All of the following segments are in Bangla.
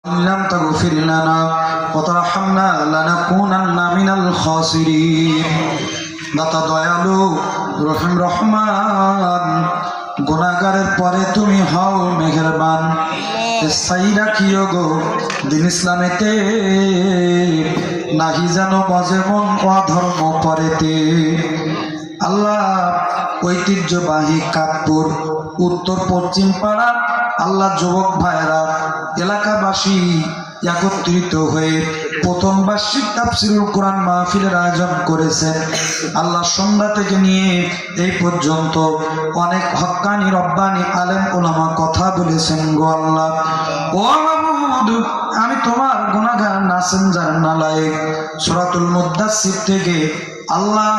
لم تغفر لنا وترحمنا لنكونن من الخاسرين দাতা দয়ালু রহিম রহমান গুনাহগারের পরে তুমি হও মেহেরবান স্থায়ী রাখিও গো দিন ইসলামেতে নাহি যেন বাজে মন অধর্ম পরেতে। আল্লাহ ঐতিহ্যবাহী কাতপুর উত্তর পশ্চিম পাড়া আল্লাহ যুবক ভাইরা এলাকাবাসী একত্রিত হয়ে প্রথম বার্ষিক তাফসীরুল কোরআন মাহফিলের আয়োজন করেছেন। আল্লাহ সন্ধ্যা থেকে নিয়ে এই পর্যন্ত অনেক হক্কানি রব্বানি আলেম ওলামা কথা বলেছেন। গো আল্লাহ, ও মাবুদ, আমি তোমার গুনাহগার নাসেনজার নালায়েক সূরাতুল মুদ্দাসসির থেকে আল্লাহ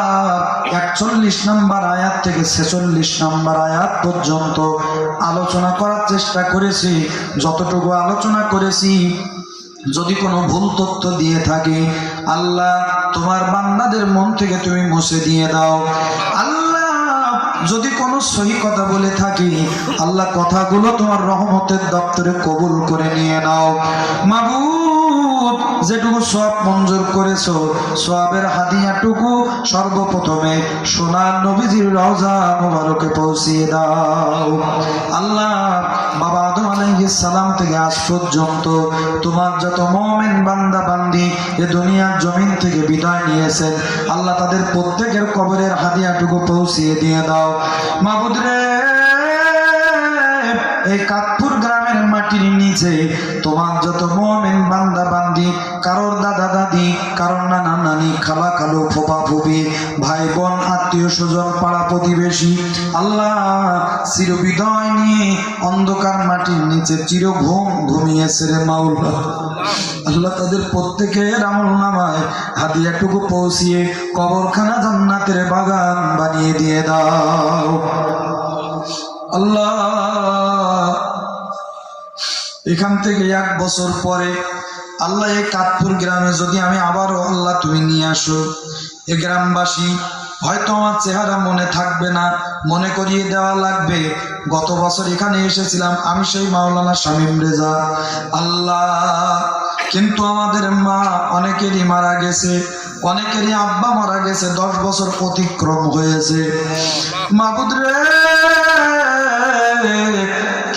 41 নম্বর আয়াত থেকে 46 নম্বর আয়াত পর্যন্ত আলোচনা করার চেষ্টা করেছি। যতটুকু আলোচনা করেছি যদি কোনো ভুল তথ্য দিয়ে থাকে আল্লাহ তোমার বান্দাদের মন থেকে তুমি মুছে দিয়ে দাও। আল্লাহ যদি কোনো সহি কথা বলে থাকি আল্লাহ কথাগুলো তোমার রহমতের দপ্তরে কবুল করে নিয়ে নাও। মাবুদ, যেটুকু সওয়াব মঞ্জুর করেছো সওয়াবের হাদিয়াটুকু সর্বপ্রথমে সোনার নবীজির রওজা মুবারকে পৌঁছিয়ে দাও। আল্লাহ, বাবা আদম আলাইহিস সালাম থেকে আজ পর্যন্ত তোমার যত মুমিন বান্দা বান্দি এ দুনিয়ার জমিন থেকে বিদায় নিয়েছেন আল্লাহ তাদের প্রত্যেকের কবরের হাদিয়াটুকু পৌঁছিয়ে দিয়ে দাও। মাবুদ রে, এই কাতপুর গ্রামের মাটির নিচে তোমার যত মুমিন বান্দা বান্দি, কারোর দাদা দাদি, কারোর নানা নানি, খালা খালু, ফোপা ফুপি, ভাই বোন, আত্মীয় স্বজন, পাড়া প্রতিবেশী আল্লাহ চিরবিদায় নিয়ে অন্ধকার মাটির নিচে চির ঘুম ঘুমিয়েছে রে মাওলা। আল্লাহ তাদের প্রত্যেকের আমলনামায় হাদিয়াটুকু পৌঁছিয়ে কবরখানা জান্নাতের বাগান বানিয়ে দিয়ে দাও। আল্লাহ, এখান থেকে 1 বছর পরে আল্লাহ এই কাতপুর গ্রামে যদি আমি আবারও আল্লাহ তুমি নিয়ে আসো, এ গ্রামবাসী হয়তো আমার চেহারা মনে থাকবে না, মনে করিয়ে দেওয়া লাগবে গত বছর এখানে এসেছিলাম আমি সেই মাওলানা শামীম রেজা। আল্লাহ, কিন্তু আমাদের মা অনেকেরই মারা গেছে, অনেকেরই আব্বা মারা গেছে, 10 বছর অতিক্রম হয়েছে। মাবুদ রে,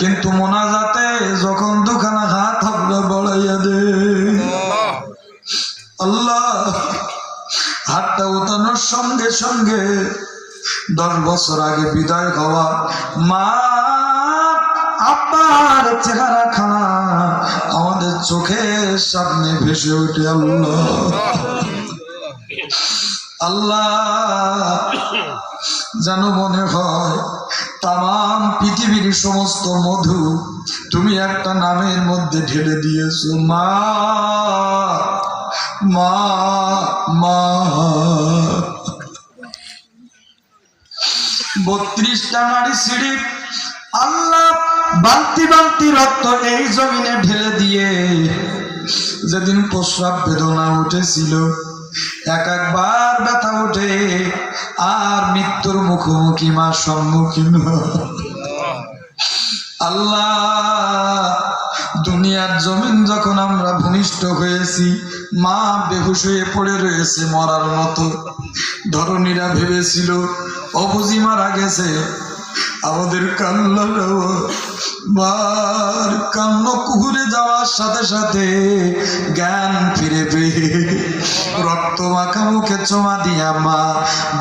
কিন্তু মোনাজাতে যখন দুখানা হাত আমরা বাড়াইয়া দে আল্লাহ, হাতটা উঠানোর সঙ্গে সঙ্গে 10 বছর আগে বিদায় হওয়া মা আব্বার চেহারা খানা আমাদের চোখের সামনে ভেসে ওঠে। আল্লাহ, আল্লাহ, যেন মনে হয় তাম পৃথিবীর সমস্ত মধু তুমি একটা নামের মধ্যে ঢেলে দিয়েছো, মা মা মা। 32টা নারী সিঁড়ি আল্লাহ বালতি বালতি রক্ত এই জমিনে ঢেলে দিয়ে যেদিন প্রস্রাব বেদনা উঠেছিল, একবার ব্যথা উঠে আর মৃত্যুর মুখোমুখি মা সম্মুখীন। আল্লাহ, দুনিয়ার জমিন যখন আমরা ভূমিষ্ঠ হয়েছি মা বেহুশ হয়ে পড়ে রয়েছে মরার মতো। ধরনীরা ভেবেছিল অবুঝি মারা গেছে, আমাদের কান্নাটাও মার কান্ন কুহুরে যাওয়ার সাথে সাথে জ্ঞান ফিরে পেয়ে রক্ত মাখা মুখে চোমা দিয়া মা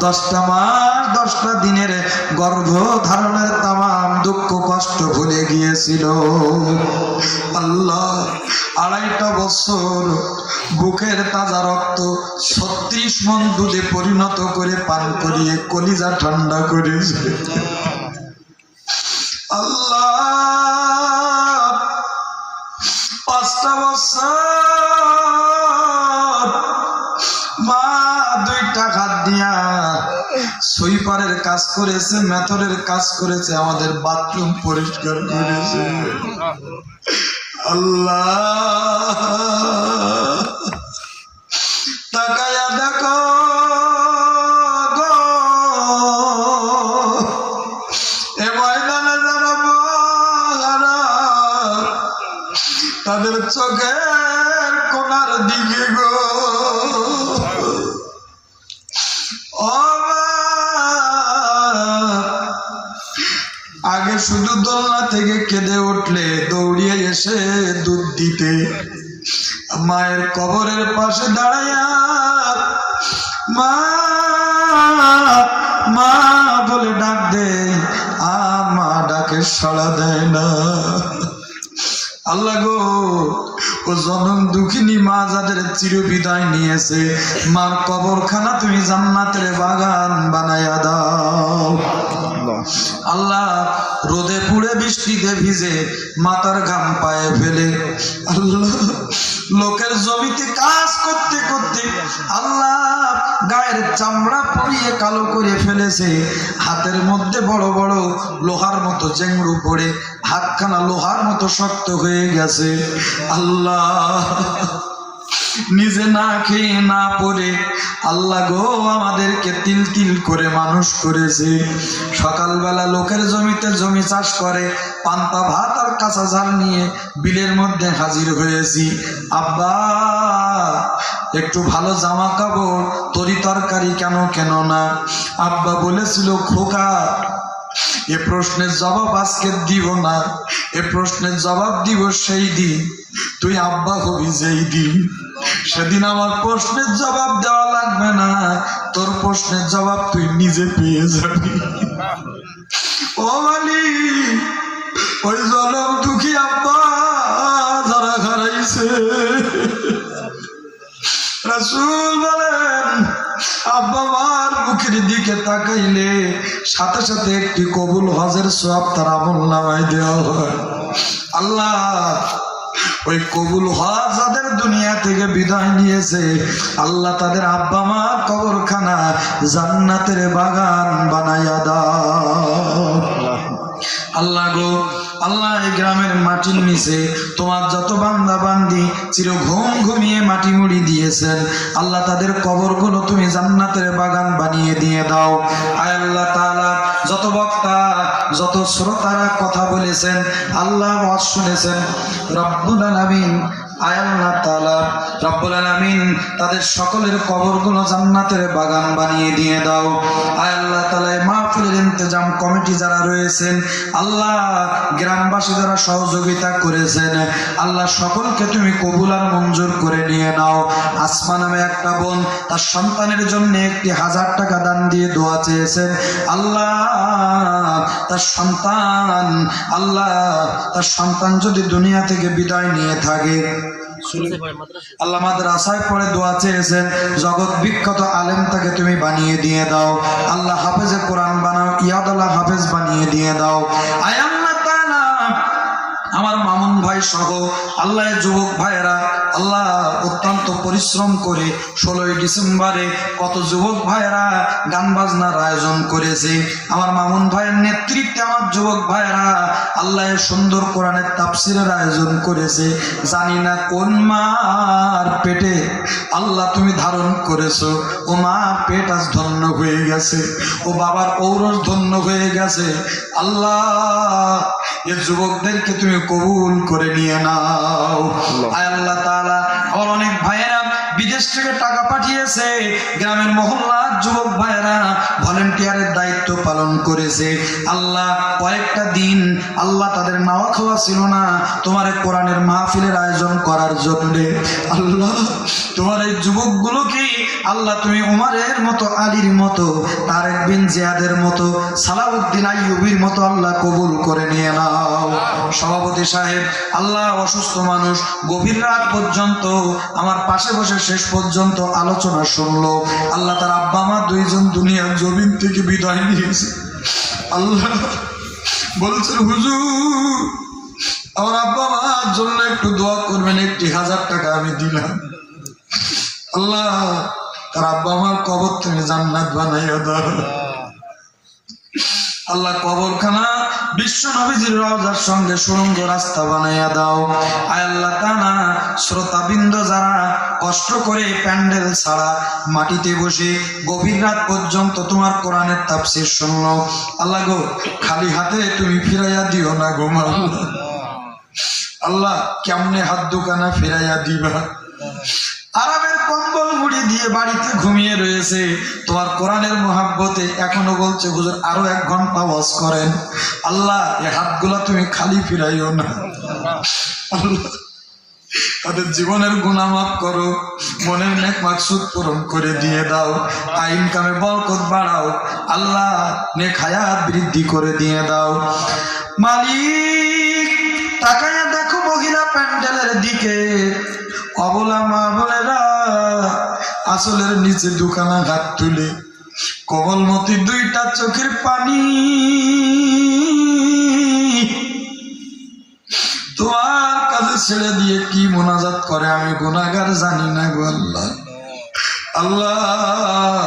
10টা মাস 10টা দিনের গর্ভ ধারণের তামাম দুঃখ কষ্ট ভুলে গিয়েছিল। আল্লাহ, 2.5 বছর বুকের তাজা রক্ত 36 মণ দুধে পরিণত করে পান করিয়ে কলিজা ঠান্ডা করেছে। আল্লাহ, 5টা বছর মা 2টা হাত দিয়া সুইপারের কাজ করেছে, মেথরের কাজ করেছে, আমাদের বাথরুম পরিষ্কার করেছে। আল্লাহ, তাকায়া দেখো এ ময়দানে যারা তাদের চোখ চোখের কোনার দিকে গো আগে শুধু দোলনা থেকে কেঁদে উঠলে দৌড়িয়ে এসে দুধ দিতে, মায়ের কবরের পাশে দাঁড়াইয়া মা মা বলে ডাক দে, আর মা ডাকে সাড়া দেয় না। আল্লাহ গো, ও জনম দুঃখিনী মা যাদের চিরবিদায় নিয়েছে, মার কবরখানা তুমি জান্নাতের বাগান বানায়া দাও। আল্লাহ, রোদে পুড়ে বৃষ্টিতে ভিজে মাথার ঘাম পায়ে ফেলে আল্লাহ লোকের জমিতে কাজ করতে করতে আল্লাহ গায়ের চামড়া পুড়িয়ে কালো করে ফেলেছে, হাতের মধ্যে বড় বড় লোহার মতো চেংড়ু পড়ে হাতখানা লোহার মতো শক্ত হয়ে গেছে। আল্লাহ, নিজে না খেয়ে না পড়ে আল্লাহ গো আমাদেরকে তিল তিল করে মানুষ করেছে। সকালবেলা লোকের জমিতে জমি চাষ করে পান্তা ভাত আর কাঁচা ঝাল নিয়ে বিলের মধ্যে হাজির হয়েছি। আব্বা, একটু ভালো জামা কাপড় তরি তরকারি কেন না? আব্বা বলেছিল, খোকা এ প্রশ্নের জবাব আজকে দিব না, এ প্রশ্নের জবাব দিব সেই দিন তুই আব্বা হবি। যেই দিন সেদিন আমার প্রশ্নের জবাব দেওয়া লাগবে না, তোর প্রশ্নের জবাব তুই নিজে পেয়ে যাবি। ও মালিক, ওই জনম দুঃখী আব্বা যারা হারাইছে, রাসূল বলেন আব্বা মার মুখের দিকে তাকাইলে সাথে সাথে একটি কবুল হজের সওয়াব তার আমলনামায় দেওয়া হয়। আল্লাহ, ওই কবুল হজ যাদের দুনিয়া থেকে বিদায় নিয়েছে, আল্লাহ তাদের আব্বা মার কবরখানা জান্নাতের বাগান বানাইয়া দাও। আল্লাহ গো, আল্লাহ এই গ্রামের মাটির নিচে তোমার যত বান্দা বান্দি চির ঘুম ঘুমিয়ে মাটি মুড়ি দিয়েছেন, আল্লাহ তাদের কবরগুলো তুমি জান্নাতের বাগান বানিয়ে দিয়ে দাও। আয় আল্লাহ তাআলা, যত বক্তা যত শ্রোতারা কথা বলেছেন, আল্লাহ ওয়াজ শুনেছেন, রব্বুল আলামিন আয় আল্লাহ তাআলা রব্বুল আলামিন তাদের সকলের কবরগুলো জান্নাতের বাগান বানিয়ে দিয়ে দাও। আয় আল্লাহ তাআলা মাহফিলের ইন্তজাম কমিটি যারা রয়েছেন, আল্লাহ গ্রামবাসী যারা সহযোগিতা করেছেন, আল্লাহ সকলকে তুমি কবুল আর মঞ্জুর করে নিয়ে নাও। আসমা নামে একটা বোন তার সন্তানের জন্য একটি 1000 টাকা দান দিয়ে দোয়া চেয়েছেন। আল্লাহ তার সন্তান যদি দুনিয়া থেকে বিদায় নিয়ে থাকে, আল্লাহ মাদ্রাসায় পড়ে দোয়া চেয়েছেন, জগৎ বিখ্যাত আলেম তাকে তুমি বানিয়ে দিয়ে দাও। আল্লাহ হাফেজে কোরআন বানাও, ইয়াদুল্লাহ হাফেজ বানিয়ে দিয়ে দাও। আয় আল্লাহ তাআলা, আমার মামুন ভাই সহ আল্লাহ যুবক ভাইয়েরা আল্লাহ অত্যন্ত পরিশ্রম করে 16ই ডিসেম্বরে কত যুবক ভাইয়েরা গান বাজনার আয়োজন করেছে। আমার মামুন ভাইয়ের নেতৃত্বে আমার যুবক ভাইয়েরা আল্লাহ সুন্দর কোরআনের তাফসিরের আয়োজন করেছে। জানি না কোন মার পেটে আল্লাহ তুমি ধারণ করেছো, ও মা পেট আজ ধন্য হয়ে গেছে, ও বাবার ঔরস ধন্য হয়ে গেছে। আল্লাহ এ যুবকদেরকে তুমি কবুল করে নিয়ে নাও। আয় আল্লাহ তাআলা, আমার অনেক ভাইয়েরা বিদেশ থেকে টাকা পাঠিয়েছে, গ্রামের মহল্লার যুবক ভাইয়েরা ভলেন্টিয়ারের দায়িত্ব পালন করেছে। আল্লাহ কয়েকটা দিন আল্লাহ তাদের নাওয়া খাওয়া ছিল না তোমার কোরআনের মাহফিলের আয়োজন করার জন্য। আল্লাহ তোমার এই যুবকগুলোকে আল্লাহ তুমি উমারের মতো, আলীর মতো, তারেক বিন জিয়াদের মতো, সালাউদ্দিন আইয়ুবীর মতো আল্লাহ কবুল করে নিয়ে নাও। সভাপতি সাহেব আল্লাহ অসুস্থ মানুষ, গভীর রাত পর্যন্ত আমার পাশে বসে শেষ পর্যন্ত আলোচনা শুনলো। আল্লাহ তার আব্বা মা দুইজন দুনিয়ার জমিন থেকে বিদায় নিয়েছে। আল্লাহ বলছেন, হুজুর আমার আব্বা মার জন্য একটু দোয়া করবেন, একটি 1000 টাকা আমি দিলাম। আল্লাহ তার আব্বা মার কবর তুমি জান্নাত বানাইয়া দাও। আল্লাহ কবরখানা বিশ্ব নবীজির রওজার সঙ্গে সুড়ঙ্গ রাস্তা বানাইয়া দাও। আয় আল্লাহ তাআলা, শ্রোতাবৃন্দ যারা কষ্ট করে প্যান্ডেল ছাড়া মাটিতে বসে গভীর রাত পর্যন্ত তোমার কোরআনের তাফসীর শুনলো, আল্লাহ গো খালি হাতে তুমি ফিরাইয়া দিও না গো। আল্লাহ কেমনে হাত দোকানা ফেরাইয়া দিবা। আরামের কম্বল মুড়ি দিয়ে বাড়িতে ঘুমিয়ে রয়েছে, তোমার কোরআনের মহাব্বতে এখনো বলছে হুজুর আরো 1 ঘন্টা ওয়াজ করেন। আল্লাহ এই হাতগুলা তুমি খালি ফিরাইও না। আল্লাহ তাদের জীবনের গুনাহ মাফ করো, মনের নেক মাকসুদ পূরণ করে দিয়ে দাও, আইন কামে বরকত বাড়াও, আল্লাহ নেক হায়াত বৃদ্ধি করে দিয়ে দাও। মালিক তাকায়া দেখো মহিলা প্যান্ডেলের দিকে, অবলা মা বোনেরা আসলের নিচে দুখানা হাত তুলে কোমলমতি 2টা চোখের পানি তোমার কাছে ছেড়ে দিয়ে কি মোনাজাত করে আমি গুনাহগার জানি না গো আল্লাহ। আল্লাহ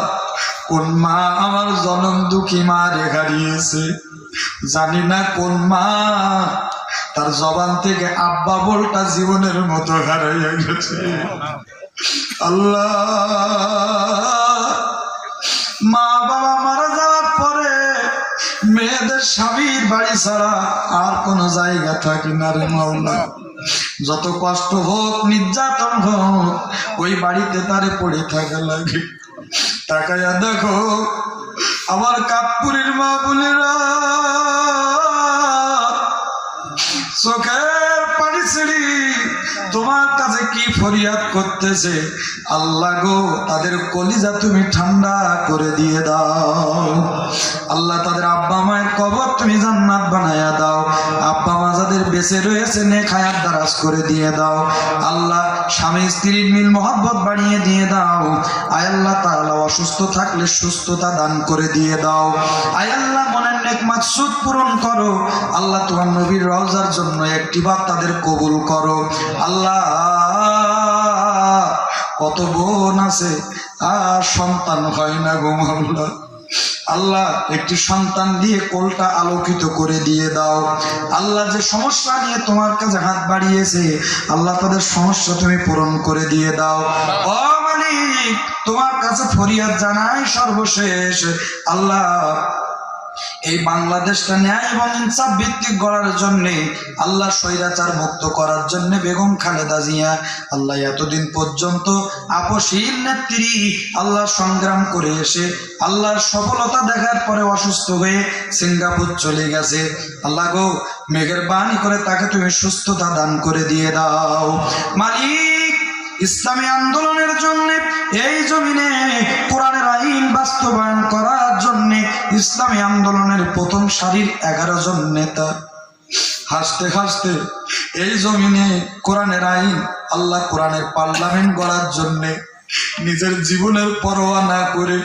কোন মা আমার জনম দুঃখী মা রে হারিয়েছে, জানি না কোন মা তার জবান থেকে আব্বা বলটা জীবনের মতো হারাইয়া গেছে। আল্লাহ মা বাবা মারা যাওয়ার পরে মেয়েদের স্বামীর বাড়ি ছাড়া আর কোন জায়গা থাকে না রে মাওলা। যত কষ্ট হোক নির্যাতন হোক ওই বাড়িতে তারে পড়ে থাকা লাগে। তাকায়া দেখো আমার কাপুরের মা বোনেরা চোখের পানি ছেড়ে তোমার কাছে কি ফরিয়াদ করতেছে। আল্লাহ গো তাদের কলিজা তুমি ঠান্ডা করে দিয়ে দাও। আল্লাহ তাদের আব্বা মায়ের কবর তুমি জান্নাত বানায়া দাও। আব্বা মা যাদের বেঁচে রয়েছে নেক হায়াত দারাজ করে দিয়ে দাও। আল্লাহ স্বামী স্ত্রীর মিল মহব্বত বাড়িয়ে দিয়ে দাও। আয় আল্লাহ তাআলা অসুস্থ থাকলে সুস্থতা দান করে দিয়ে দাও। আয় আল্লাহ মনের নেক মাকসুদ পূরণ করো। আল্লাহ তোমার নবীর রওজার জন্য একটিবার তাদের কবুল করো। আল্লাহ কত বোন আছে আর সন্তান হয় না গো মাওলা। আল্লাহ একটি সন্তান দিয়ে কোলটা আলোকিত করে দিয়ে দাও। আল্লাহ যে সমস্যা নিয়ে তোমার কাছে হাত বাড়িয়েছে আল্লাহ তাদের সমস্যা তুমি পূরণ করে দিয়ে দাও। ও মালিক তোমার কাছে ফরিয়াদ জানাই সর্বশেষ, আল্লাহ এই বাংলাদেশটা ন্যায় এবং ইনসাফ ভিত্তিক গড়ার জন্য, আল্লাহ স্বৈরাচার মুক্ত করার জন্য বেগম খালেদা জিয়া আল্লাহ এতদিন পর্যন্ত আপসীর নেত্রী আল্লাহ সংগ্রাম করে এসে আল্লাহর সফলতা দেখার পরে অসুস্থ হয়ে সিঙ্গাপুর চলে গেছে। আল্লাহ গো মেঘের বাণী করে তাকে তুমি সুস্থতা দান করে দিয়ে দাও। মালিক ইসলামী আন্দোলনের জন্য এই জমিনে কোরআনের আইন বাস্তবায়ন করার জন্য ইসলামী আন্দোলনের প্রথম সারির 11 জন নেতা হাসতে হাসতে এই জমিনে কোরআনের আইন আল্লাহ কোরআনের পার্লামেন্ট গড়ার জন্য নিজের জীবনের পরোয়া না করে,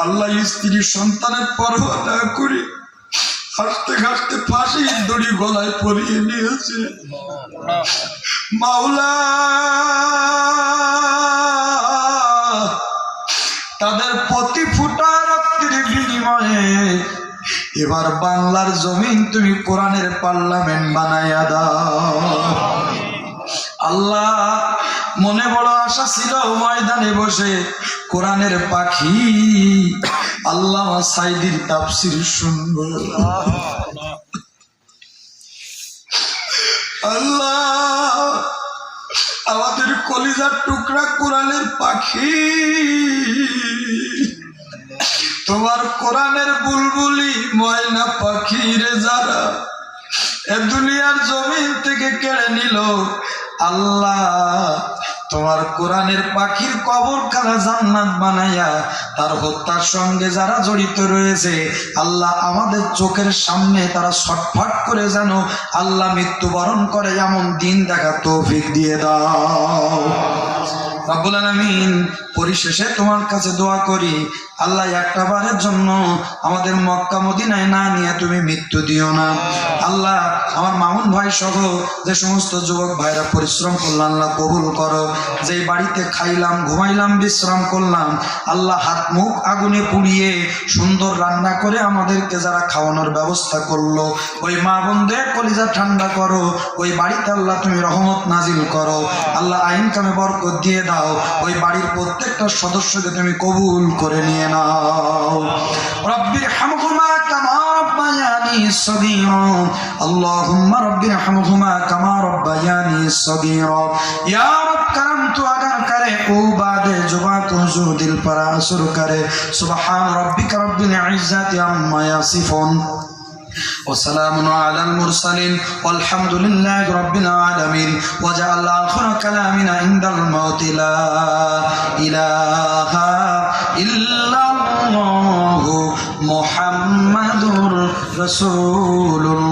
আল্লাহ স্ত্রী সন্তানের পরোয়া না করে হাসতে হাসতে ফাঁসির দড়ি গলায় পরিয়ে নিয়েছে। মাওলা তাদের প্রতি ফুটা রক্তের বিনিময়ে এবার বাংলার জমিন তুমি কোরআনের পার্লামেন্ট বানাইয়া দাও। আল্লাহ মনে বড় আশা ছিল ময়দানে বসে কোরআনের পাখি আল্লামা সাইদির তাফসীর শুনবো। আল্লাহ আমাদের কলিজার টুকরা কোরআনের পাখি তোমার কোরআনের বুলবুলি ময়না পাখি রে যারা এ দুনিয়ার জমিন থেকে কেড়ে নিল, আল্লাহ তোমার কোরআনের পাখির কবরখানা জান্নাত বানাইয়া তার হত্যার সঙ্গে যারা জড়িত রয়েছে আল্লাহ আমাদের চোখের সামনে তারা ছটফট করে যেন আল্লাহ মৃত্যুবরণ করে এমন দিন দেখা তৌফিক দিয়ে দাও। রব্বুল আলামিন পরিশেষে তোমার কাছে দোয়া করি আল্লাহ একটা বারের জন্য আমাদের মক্কা মদিনায় না নিয়ে তুমি মৃত্যু দিও না। আল্লাহ আমার মামুন ভাই সহ যে সমস্ত যুবক ভাইরা পরিশ্রম করলাম আল্লাহ কবুল করো। যেই বাড়িতে খাইলাম ঘুমাইলাম বিশ্রাম করলাম আল্লাহ হাত মুখ আগুনে পুড়িয়ে সুন্দর রান্না করে আমাদেরকে যারা খাওয়ানোর ব্যবস্থা করলো ওই মা বোনদের কলিজা ঠান্ডা করো। ওই বাড়িতে আল্লাহ তুমি রহমত নাজিল করো। আল্লাহ আইন কামে বরকত দিয়ে দাও। ওই বাড়ির প্রত্যেকটা সদস্যকে তুমি কবুল করে নিয়ে নাও। রব্বির হামহুমা কামা ربياني صغيرا اللهم رب ارحمهما كما ربياني صغيرا يا رب کرم تو اگر کرے او بعد جبا کو جو دل پر اثر کرے سبحان ربك رب العزة عما يصفون وسلام على المرسلين والحمد لله رب العالمين وجعل آخر كلامنا عند الموت لا إله إلا الله محمد رسول الله